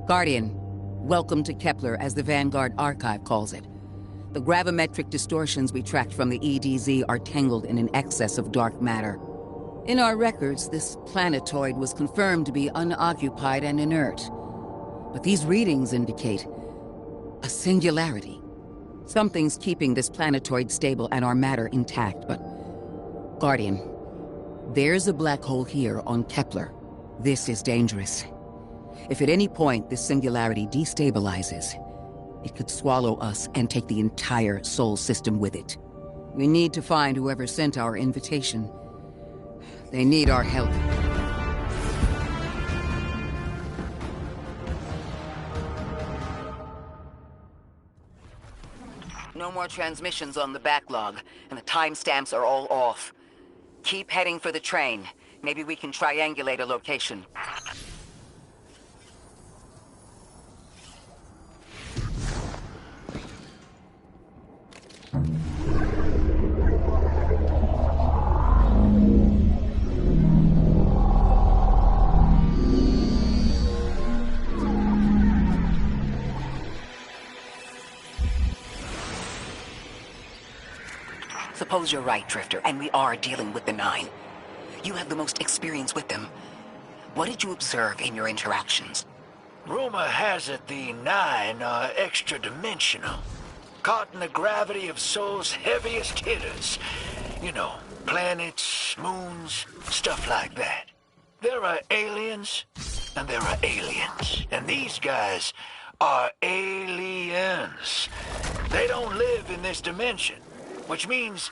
Guardian, welcome to Kepler, as the Vanguard Archive calls it. The gravimetric distortions we tracked from the EDZ are tangled in an excess of dark matter. In our records, this planetoid was confirmed to be unoccupied and inert. But these readings indicate a singularity. Something's keeping this planetoid stable and our matter intact, but... Guardian, there's a black hole here on Kepler. This is dangerous. If at any point this singularity destabilizes, it could swallow us and take the entire Sol system with it. We need to find whoever sent our invitation. They need our help. No more transmissions on the backlog, and the timestamps are all off. Keep heading for the train. Maybe we can triangulate a location. Suppose you're right, Drifter, and we are dealing with the Nine. You have the most experience with them. What did you observe in your interactions? Rumor has it the Nine are extra-dimensional. Caught in the gravity of Sol's heaviest hitters. You know, planets, moons, stuff like that. There are aliens, and there are aliens. And these guys are aliens. They don't live in this dimension, which means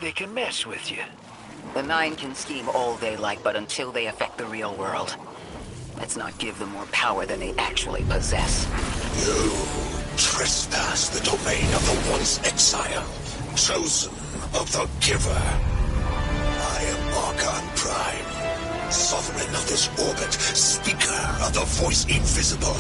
they can mess with you. The Nine can scheme all they like, but until they affect the real world, let's not give them more power than they actually possess. You trespass the domain of the once exile, chosen of the Giver. I am Archon Prime, sovereign of this orbit, speaker of the voice invisible.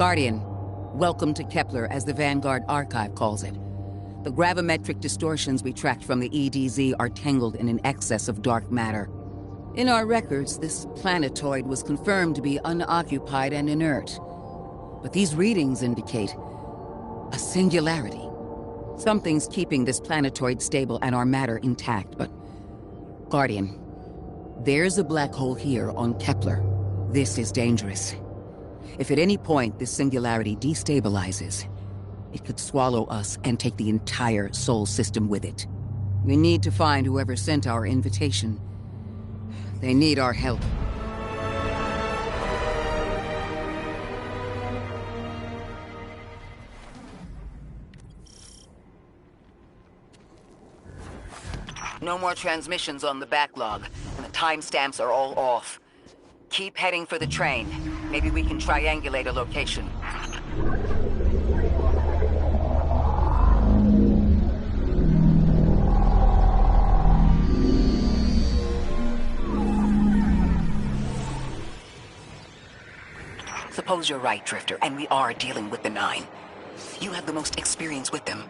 Guardian, welcome to Kepler, as the Vanguard Archive calls it. The gravimetric distortions we tracked from the EDZ are tangled in an excess of dark matter. In our records, this planetoid was confirmed to be unoccupied and inert. But these readings indicate a singularity. Something's keeping this planetoid stable and our matter intact, but... Guardian, there's a black hole here on Kepler. This is dangerous. If at any point this singularity destabilizes, it could swallow us and take the entire Sol system with it. We need to find whoever sent our invitation. They need our help. No more transmissions on the backlog, and the timestamps are all off. Keep heading for the train. Maybe we can triangulate a location. Suppose you're right, Drifter, and we are dealing with the Nine. You have the most experience with them.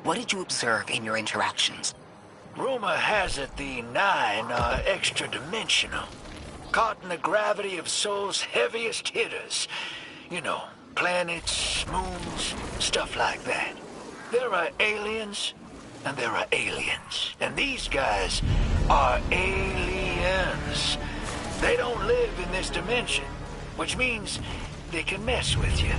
What did you observe in your interactions? Rumor has it the Nine are extra-dimensional. Caught in the gravity of Sol's heaviest hitters. You know, planets, moons, stuff like that. There are aliens, and there are aliens. And these guys are aliens. They don't live in this dimension, which means they can mess with you.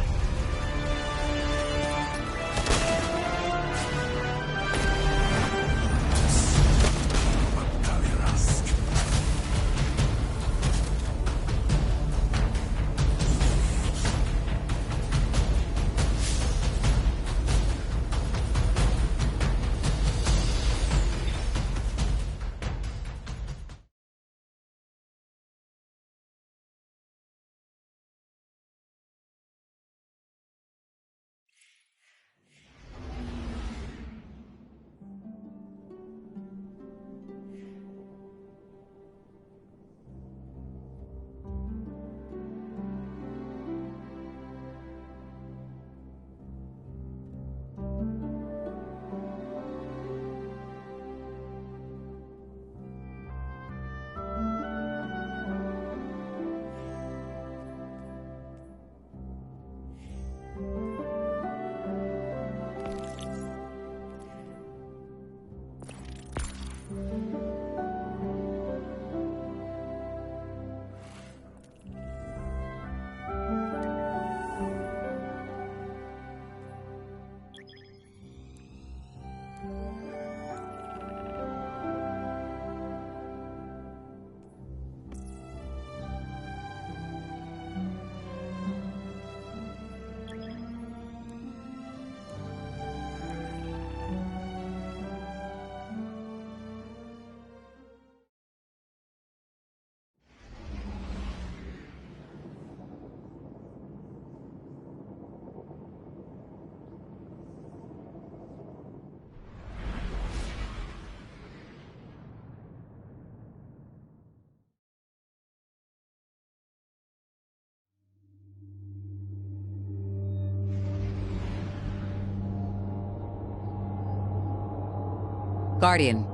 Guardian,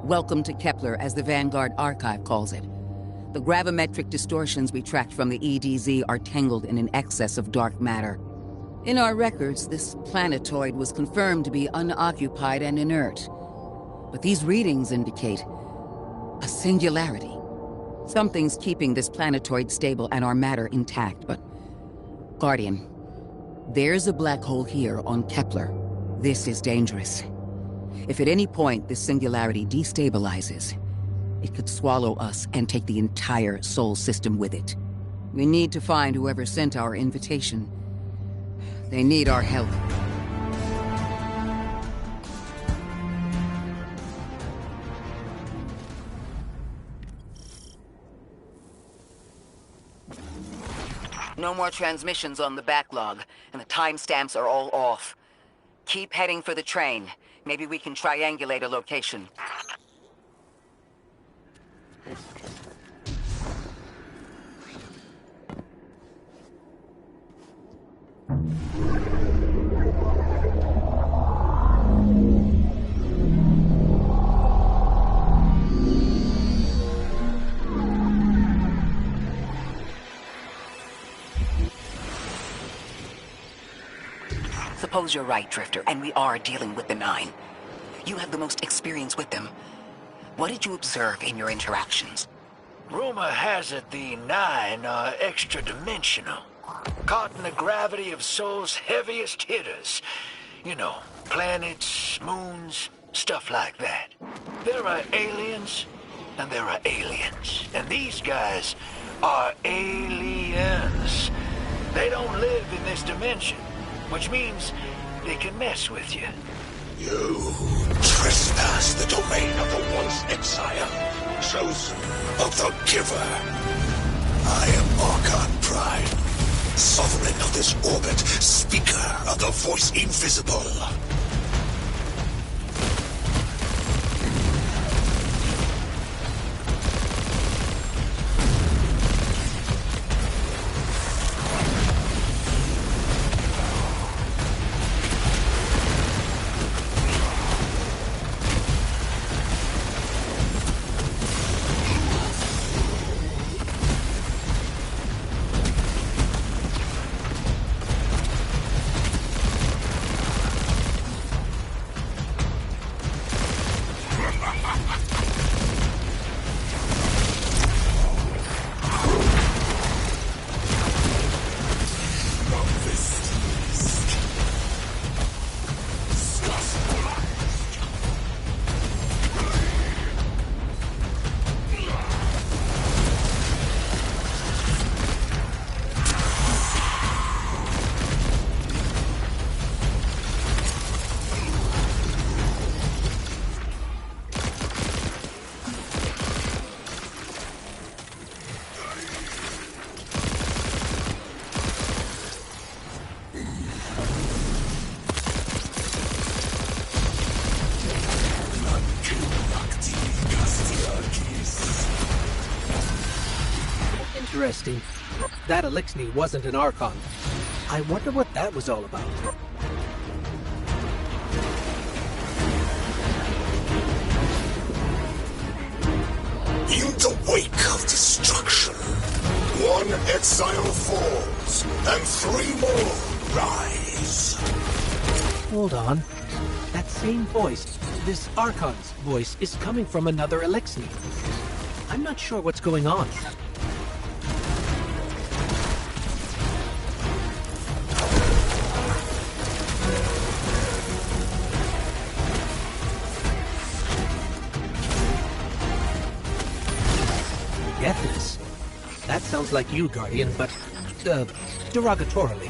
welcome to Kepler, as the Vanguard Archive calls it. The gravimetric distortions we tracked from the EDZ are tangled in an excess of dark matter. In our records, this planetoid was confirmed to be unoccupied and inert. But these readings indicate a singularity. Something's keeping this planetoid stable and our matter intact, but... Guardian, there's a black hole here on Kepler. This is dangerous. If at any point this singularity destabilizes, it could swallow us and take the entire Sol system with it. We need to find whoever sent our invitation. They need our help. No more transmissions on the backlog, and the timestamps are all off. Keep heading for the train. Maybe we can triangulate a location. Suppose you're right, Drifter, and we are dealing with the Nine. You have the most experience with them. What did you observe in your interactions? Rumor has it the Nine are extra-dimensional. Caught in the gravity of Sol's heaviest hitters. You know, planets, moons, stuff like that. There are aliens, and there are aliens. And these guys are aliens. They don't live in this dimension, which means they can mess with you. You trespass the domain of the once exile, chosen of the Giver. I am Archon Prime, sovereign of this orbit, speaker of the voice invisible. Interesting. That Elixni wasn't an Archon. I wonder what that was all about. In the wake of destruction, one exile falls, and three more rise. Hold on. That same voice, this Archon's voice, is coming from another Elixni. I'm not sure what's going on. Deathless. That sounds like you, Guardian, but, derogatorily.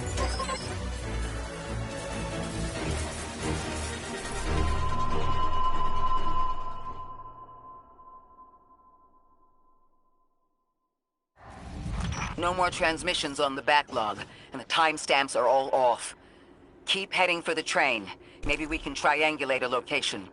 No more transmissions on the backlog, and the timestamps are all off. Keep heading for the train. Maybe we can triangulate a location.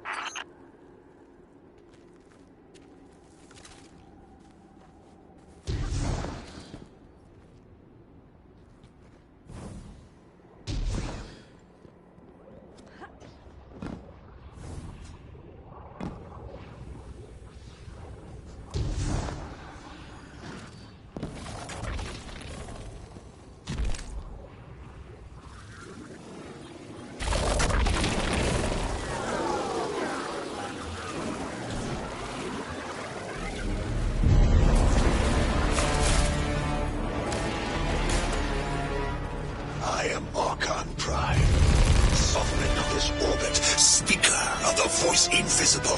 I am Archon Prime, sovereign of this orbit, speaker of the voice invisible.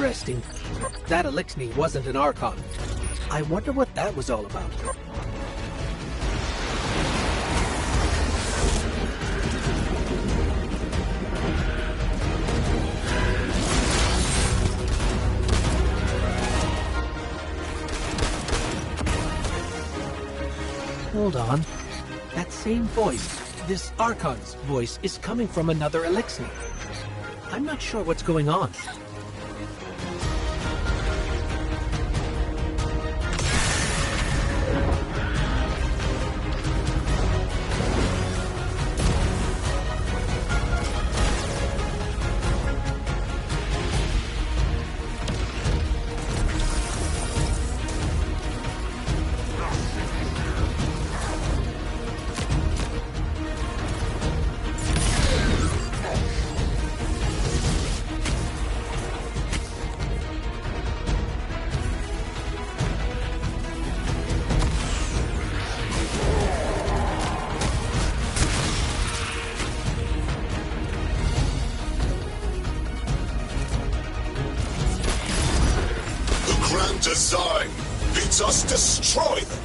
Interesting. That Elixni wasn't an Archon. I wonder what that was all about. Hold on. That same voice, this Archon's voice, is coming from another Elixni. I'm not sure what's going on. Design bids us destroy them,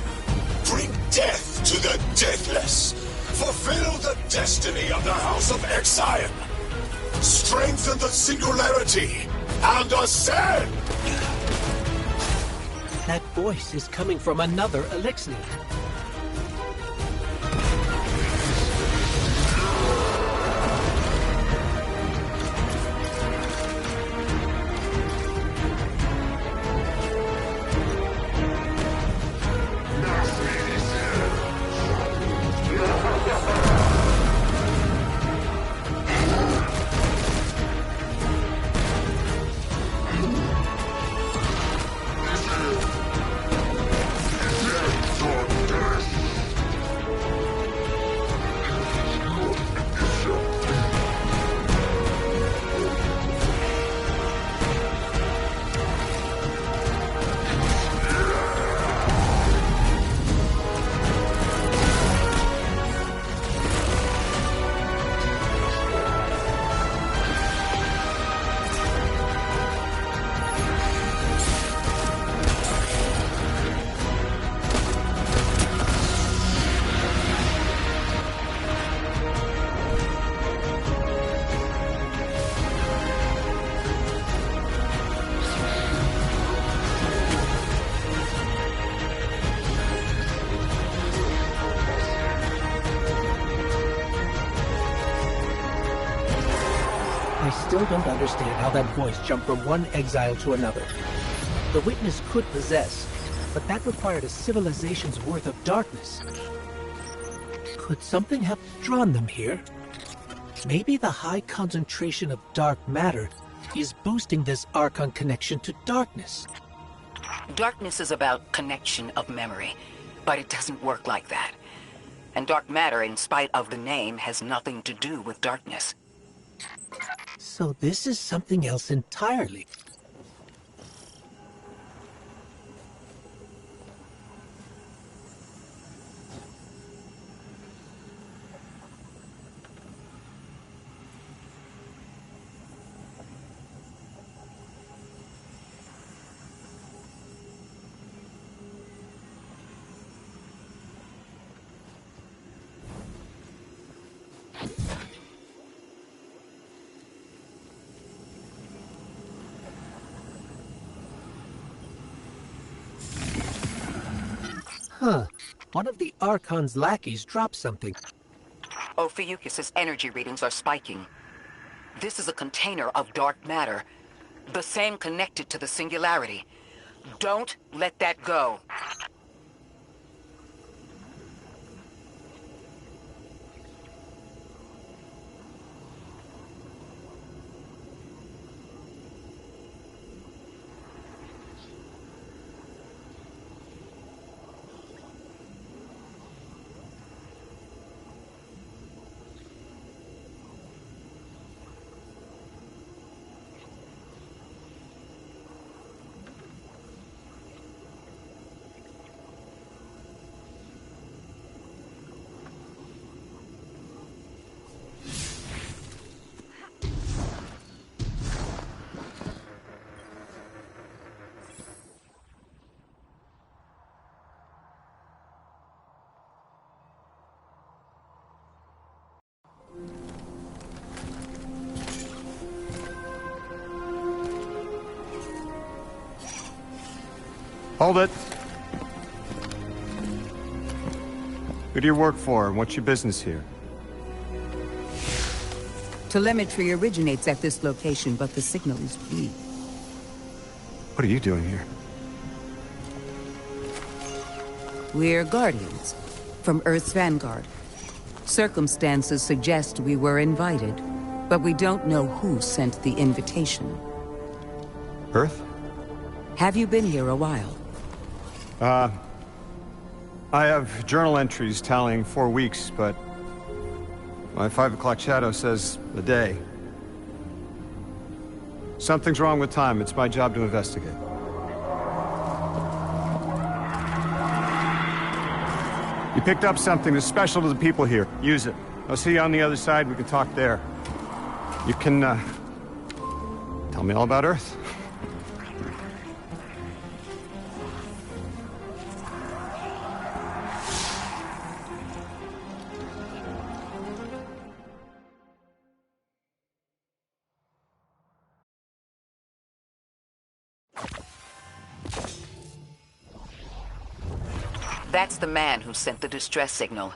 bring death to the deathless, fulfill the destiny of the House of Exile, strengthen the singularity, and ascend! That voice is coming from another Elixni. I still don't understand how that voice jumped from one exile to another. The Witness could possess, but that required a civilization's worth of darkness. Could something have drawn them here? Maybe the high concentration of dark matter is boosting this Archon connection to darkness. Darkness is about connection of memory, but it doesn't work like that. And dark matter, in spite of the name, has nothing to do with darkness. So this is something else entirely. Huh. One of the Archon's lackeys dropped something. Ophiuchus's energy readings are spiking. This is a container of dark matter, the same connected to the Singularity. Don't let that go. Hold it. Who do you work for, and what's your business here? Telemetry originates at this location, but the signal is weak. What are you doing here? We're Guardians, from Earth's Vanguard. Circumstances suggest we were invited, but we don't know who sent the invitation. Earth? Have you been here a while? I have journal entries tallying 4 weeks, but my 5 o'clock shadow says a day. Something's wrong with time. It's my job to investigate. You picked up something that's special to the people here. Use it. I'll see you on the other side. We can talk there. You can, tell me all about Earth. That's the man who sent the distress signal.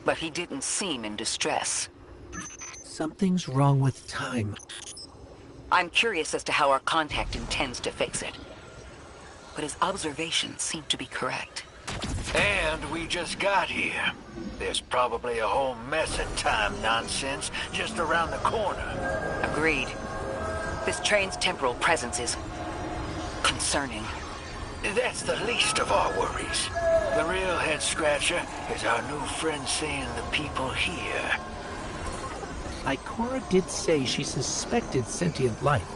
But he didn't seem in distress. Something's wrong with time. I'm curious as to how our contact intends to fix it. But his observations seem to be correct. And we just got here. There's probably a whole mess of time nonsense just around the corner. Agreed. This train's temporal presence is concerning. That's the least of our worries. The real head-scratcher is our new friend seeing the people here. Ikora did say she suspected sentient life.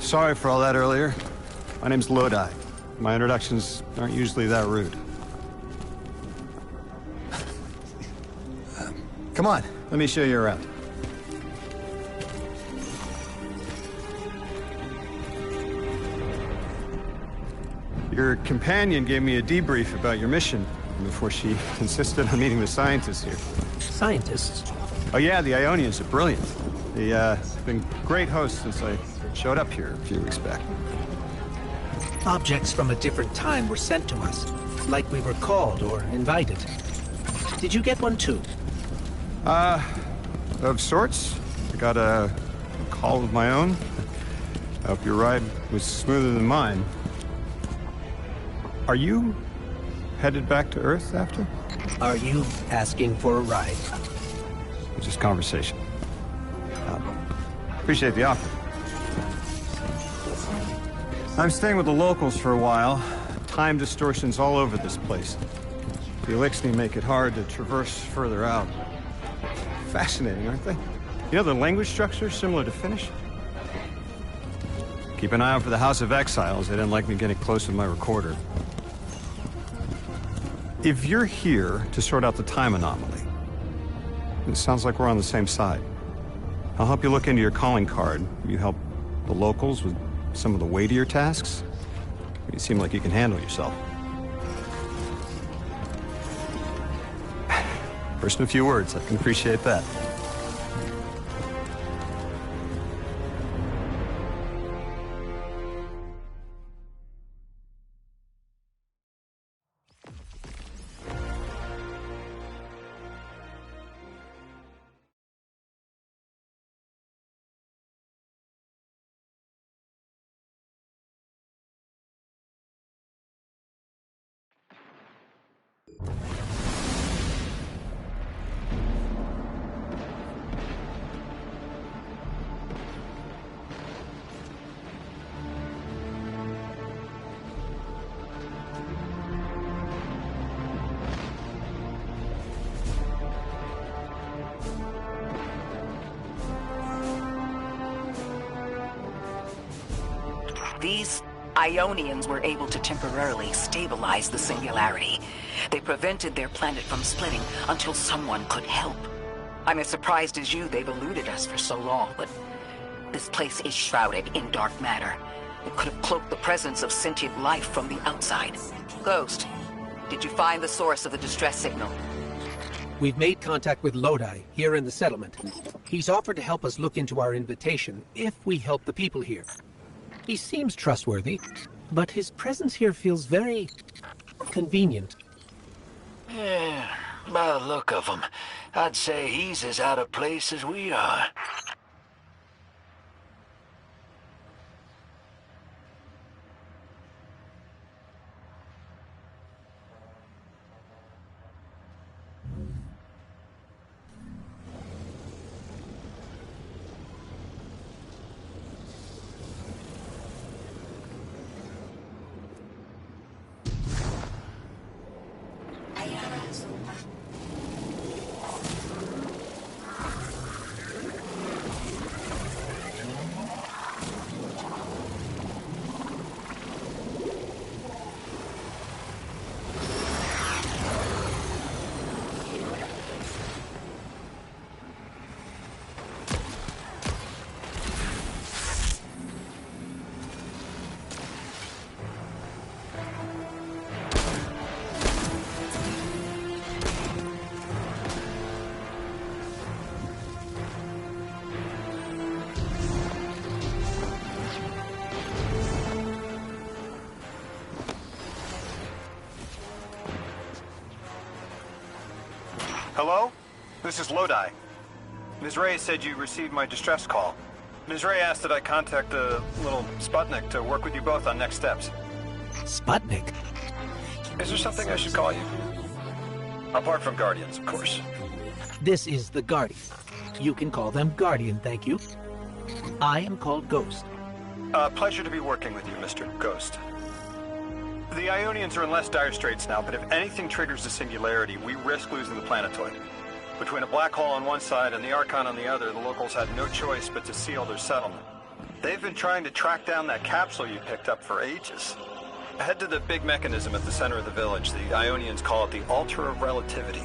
Sorry for all that earlier. My name's Lodi. My introductions aren't usually that rude. Come on, let me show you around. Your companion gave me a debrief about your mission before she insisted on meeting the scientists here. Scientists? Oh yeah, the Ionians are brilliant. They've been great hosts since I showed up here a few weeks back. Objects from a different time were sent to us, like we were called or invited. Did you get one too? Of sorts. I got a call of my own. I hope your ride was smoother than mine. Are you headed back to Earth after? Are you asking for a ride? It's just conversation. Appreciate the offer. I'm staying with the locals for a while. Time distortions all over this place. The Elixni make it hard to traverse further out. Fascinating, aren't they? You know, the language structure is similar to Finnish. Keep an eye out for the House of Exiles. They didn't like me getting close with my recorder. If you're here to sort out the time anomaly, it sounds like we're on the same side. I'll help you look into your calling card. You help the locals with some of the weightier tasks. You seem like you can handle yourself. First in a few words, I can appreciate that. These Ionians were able to temporarily stabilize the singularity. They prevented their planet from splitting until someone could help. I'm as surprised as you they've eluded us for so long, but this place is shrouded in dark matter. It could have cloaked the presence of sentient life from the outside. Ghost, did you find the source of the distress signal? We've made contact with Lodi, here in the settlement. He's offered to help us look into our invitation, if we help the people here. He seems trustworthy, but his presence here feels very convenient. Yeah, by the look of him, I'd say he's as out of place as we are. Hello? This is Lodi. Ms. Ray said you received my distress call. Ms. Ray asked that I contact the little Sputnik to work with you both on next steps. Sputnik? Is there something I should call you? Apart from Guardians, of course. This is the Guardian. You can call them Guardian, thank you. I am called Ghost. Pleasure to be working with you, Mr. Ghost. The Ionians are in less dire straits now, but if anything triggers the singularity, we risk losing the planetoid. Between a black hole on one side and the Archon on the other, the locals had no choice but to seal their settlement. They've been trying to track down that capsule you picked up for ages. Head to the big mechanism at the center of the village. The Ionians call it the Altar of Relativity.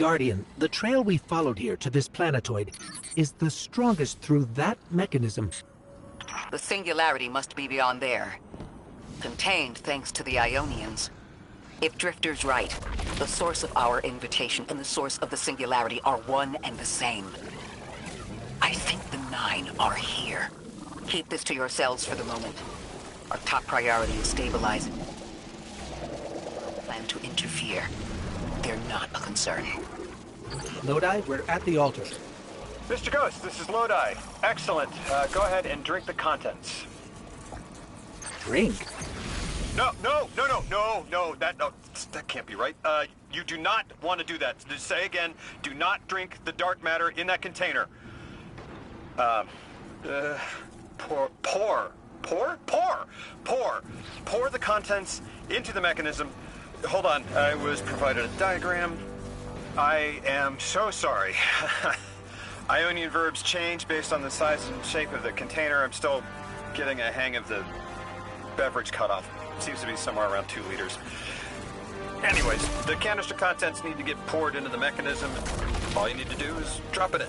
Guardian, the trail we followed here to this planetoid is the strongest through that mechanism. The singularity must be beyond there. Contained thanks to the Ionians. If Drifter's right, the source of our invitation and the source of the singularity are one and the same. I think the Nine are here. Keep this to yourselves for the moment. Our top priority is stabilizing. Plan to interfere. They're not a concern. Lodi, we're at the altar. Mr. Ghost, this is Lodi. Excellent. Go ahead and drink the contents. Drink? No, that can't be right. You do not want to do that. Just say again, do not drink the dark matter in that container. Pour the contents into the mechanism. Hold on, I was provided a diagram. I am so sorry. Ionian verbs change based on the size and shape of the container. I'm still getting a hang of the beverage cutoff. Seems to be somewhere around 2 liters. Anyways, the canister contents need to get poured into the mechanism. All you need to do is drop it in.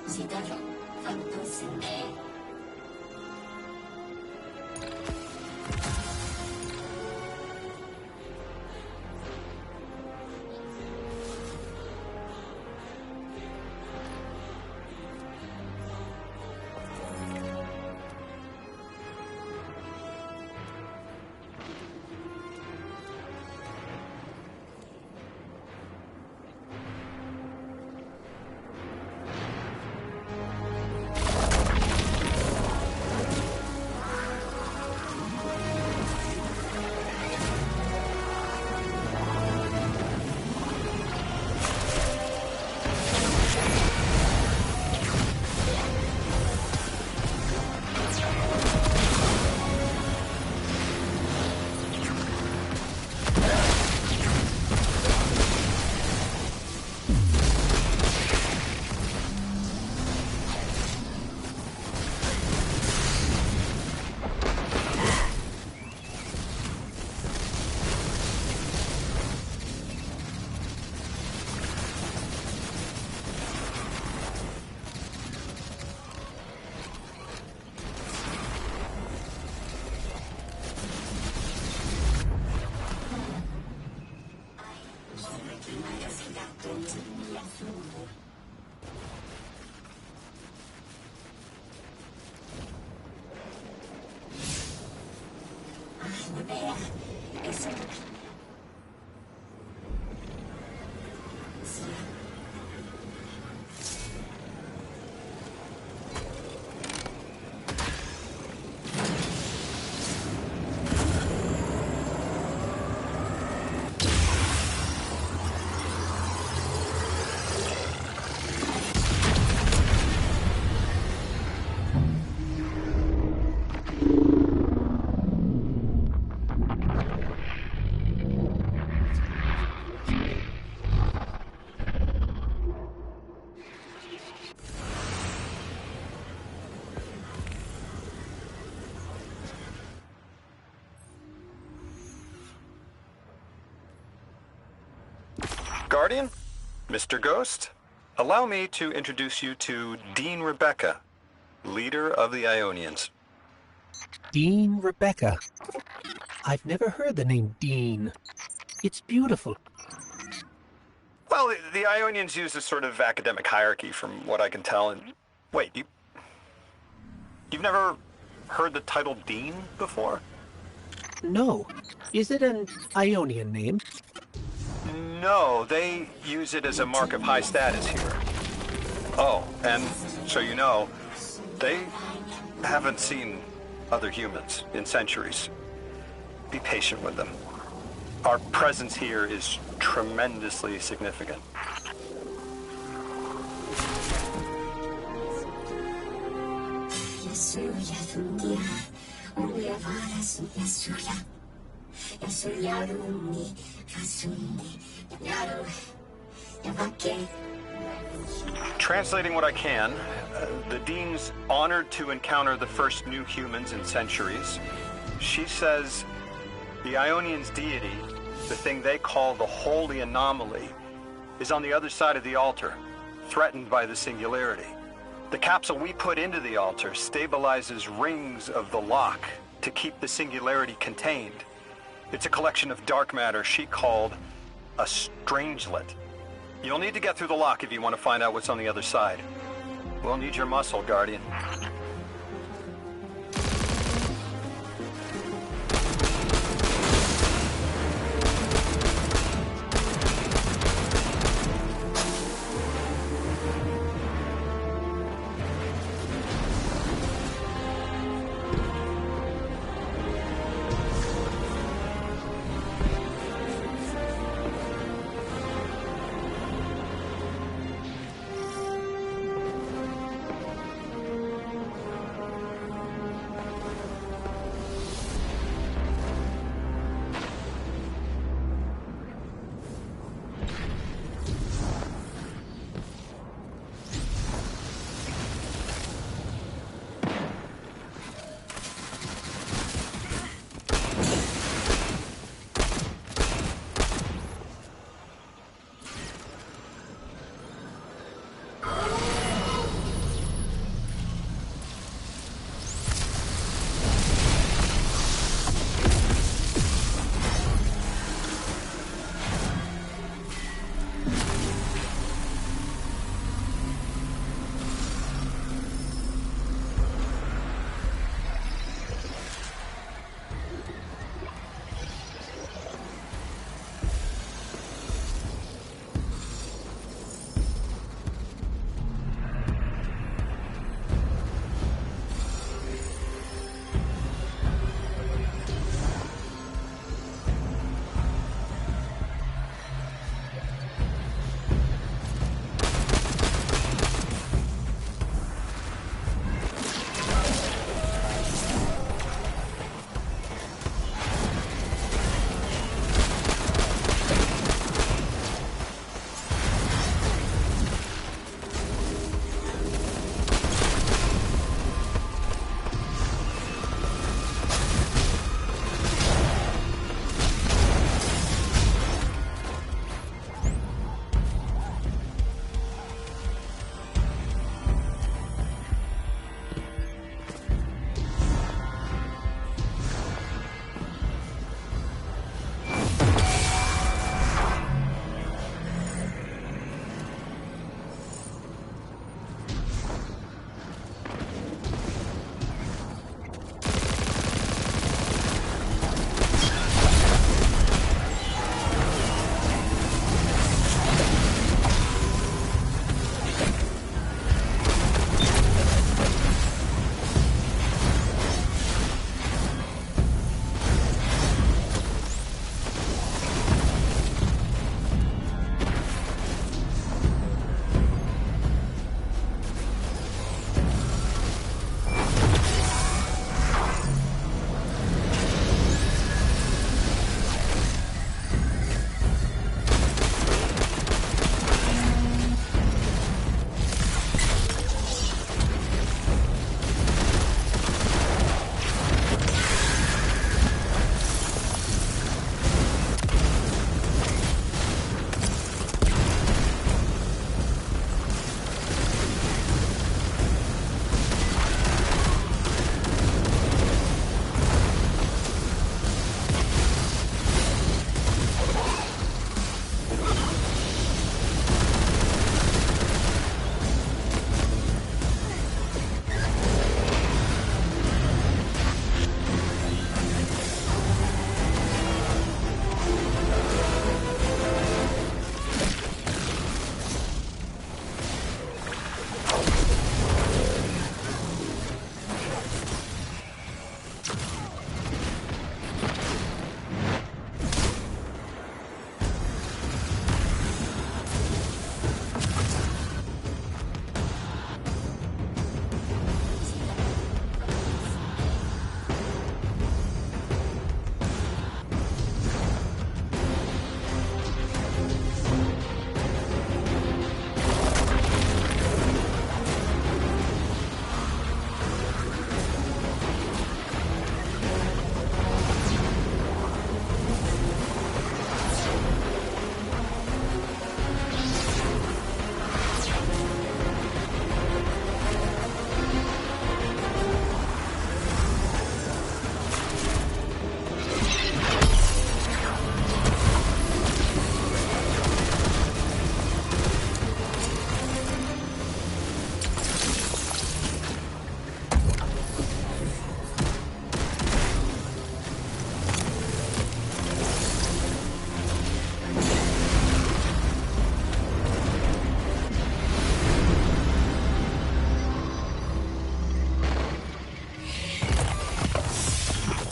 지도로 감도승대 père et son... Guardian, Mr. Ghost, allow me to introduce you to Dean Rebecca, leader of the Ionians. Dean Rebecca. I've never heard the name Dean. It's beautiful. Well, the Ionians use a sort of academic hierarchy from what I can tell. And wait, you've never heard the title Dean before? No. Is it an Ionian name? No, they use it as a mark of high status here. Oh, and so you know, they haven't seen other humans in centuries. Be patient with them. Our presence here is tremendously significant. Translating what I can, the Dean's honored to encounter the first new humans in centuries. She says the Ionians' deity, the thing they call the Holy Anomaly, is on the other side of the altar, threatened by the Singularity. The capsule we put into the altar stabilizes rings of the lock to keep the Singularity contained. It's a collection of dark matter she called a Strangelet. You'll need to get through the lock if you want to find out what's on the other side. We'll need your muscle, Guardian.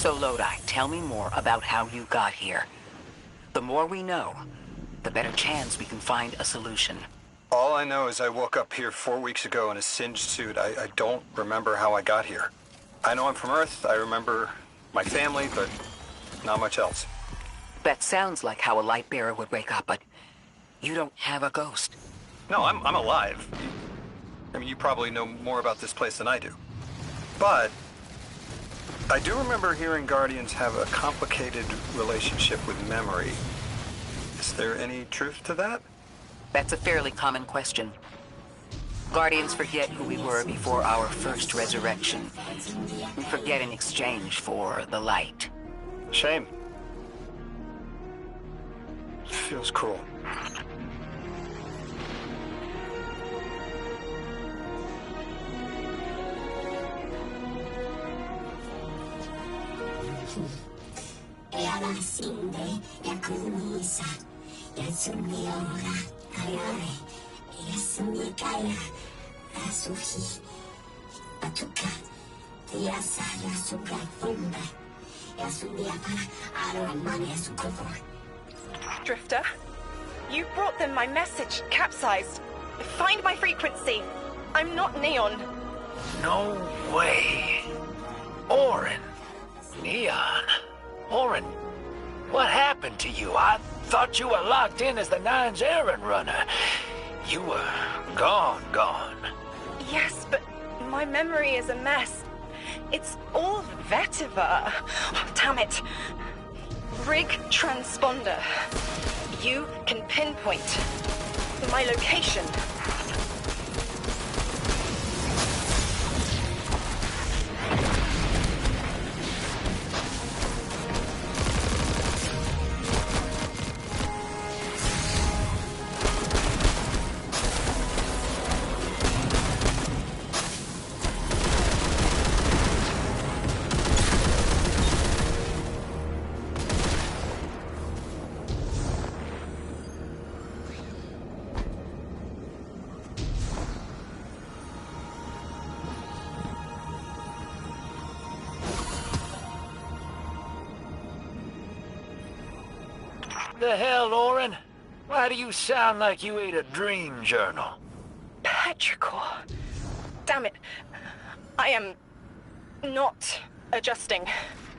So Lodi, tell me more about how you got here. The more we know, the better chance we can find a solution. All I know is I woke up here 4 weeks ago in a singed suit. I don't remember how I got here. I know I'm from Earth, I remember my family, but not much else. That sounds like how a light bearer would wake up, but you don't have a ghost. No, I'm alive. I mean, you probably know more about this place than I do. But I do remember hearing Guardians have a complicated relationship with memory. Is there any truth to that? That's a fairly common question. Guardians forget who we were before our first resurrection. We forget in exchange for the light. Shame. Feels cruel. Drifter, you brought them my message, capsized. Find my frequency. I'm not Neon. No way. Orin. Neon. Orin, what happened to you? I thought you were locked in as the Nine's errand runner. You were gone. Yes, but my memory is a mess. It's all vetiver. Oh, damn it. Rig transponder. You can pinpoint my location. The hell, Orin? Why do you sound like you ate a dream journal? Petrichor. Damn it. I am not adjusting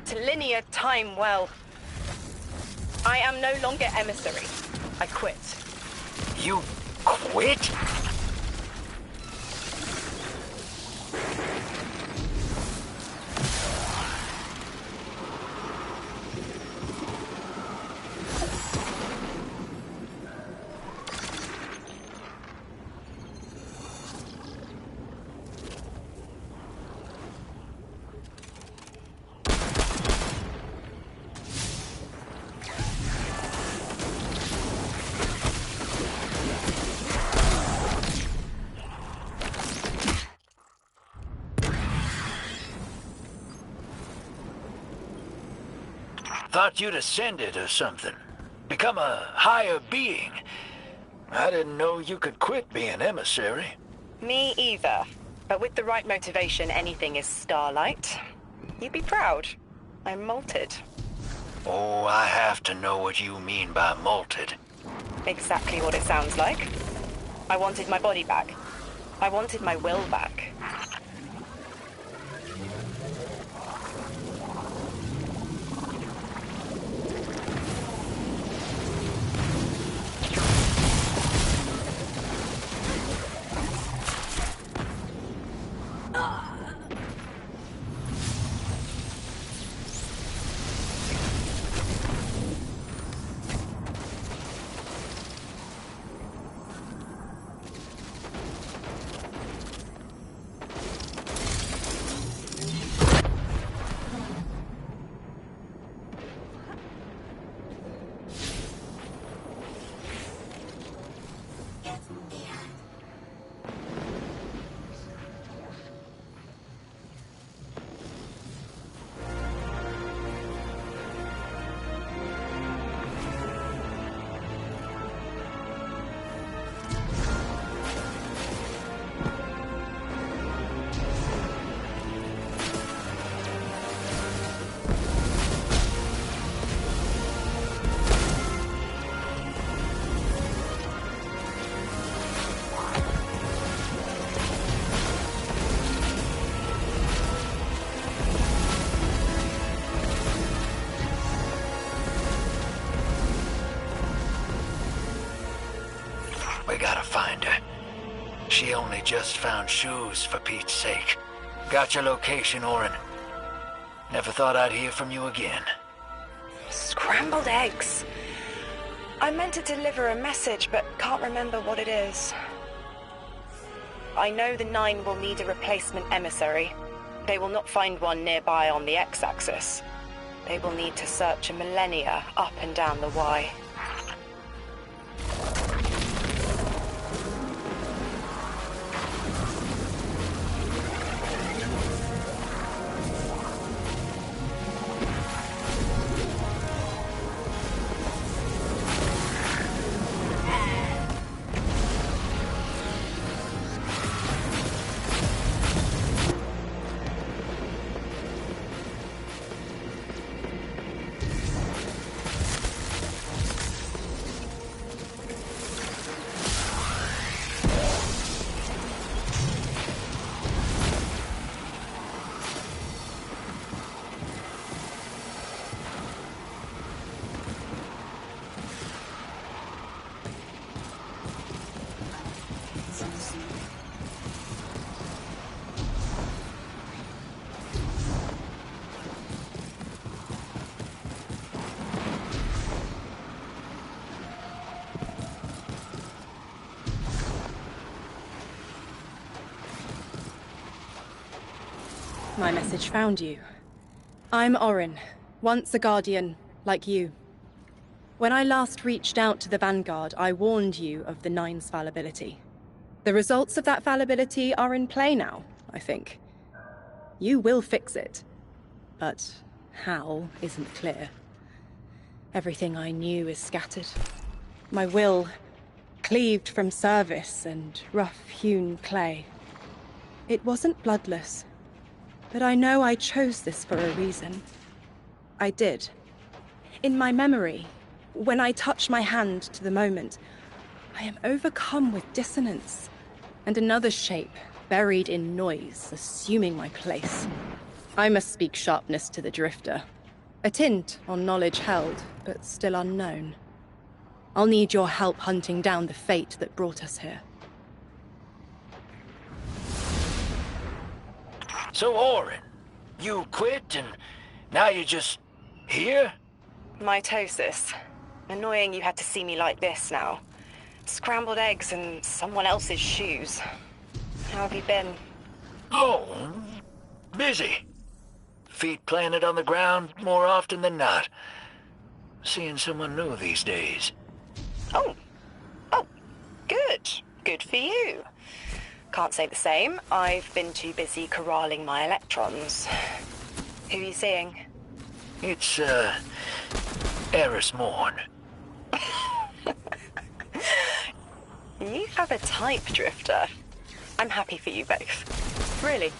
to linear time well. I am no longer emissary. I quit. You quit? Thought you'd ascended or something. Become a higher being. I didn't know you could quit being emissary. Me either. But with the right motivation, anything is Starlight. You'd be proud. I'm molted. Oh, I have to know what you mean by molted. Exactly what it sounds like. I wanted my body back. I wanted my will back. just found shoes, for Pete's sake. Got your location, Orin. Never thought I'd hear from you again. Scrambled eggs. I meant to deliver a message, but can't remember what it is. I know the Nine will need a replacement emissary. They will not find one nearby on the X-axis. They will need to search a millennia up and down the Y. My message found you. I'm Orin, once a Guardian, like you. When I last reached out to the Vanguard, I warned you of the Nine's fallibility. The results of that fallibility are in play now, I think. You will fix it. But how isn't clear. Everything I knew is scattered. My will cleaved from service and rough-hewn clay. It wasn't bloodless. But I know I chose this for a reason. I did. In my memory, when I touch my hand to the moment, I am overcome with dissonance, and another shape, buried in noise, assuming my place. I must speak sharpness to the Drifter. A tint on knowledge held, but still unknown. I'll need your help hunting down the fate that brought us here. So, Orin, you quit and now you're just here? Mitosis. Annoying you had to see me like this now. Scrambled eggs and someone else's shoes. How have you been? Oh, busy. Feet planted on the ground more often than not. Seeing someone new these days. Oh, good. Good for you. Can't say the same. I've been too busy corralling my electrons. Who are you seeing? It's, Eris Morn. You have a type, Drifter. I'm happy for you both. Really.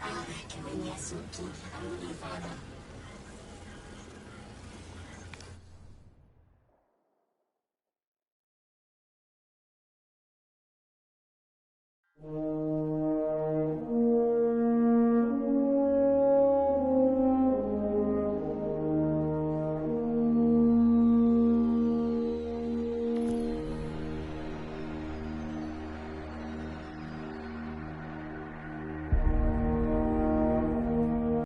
Ahora que venía Suki a mi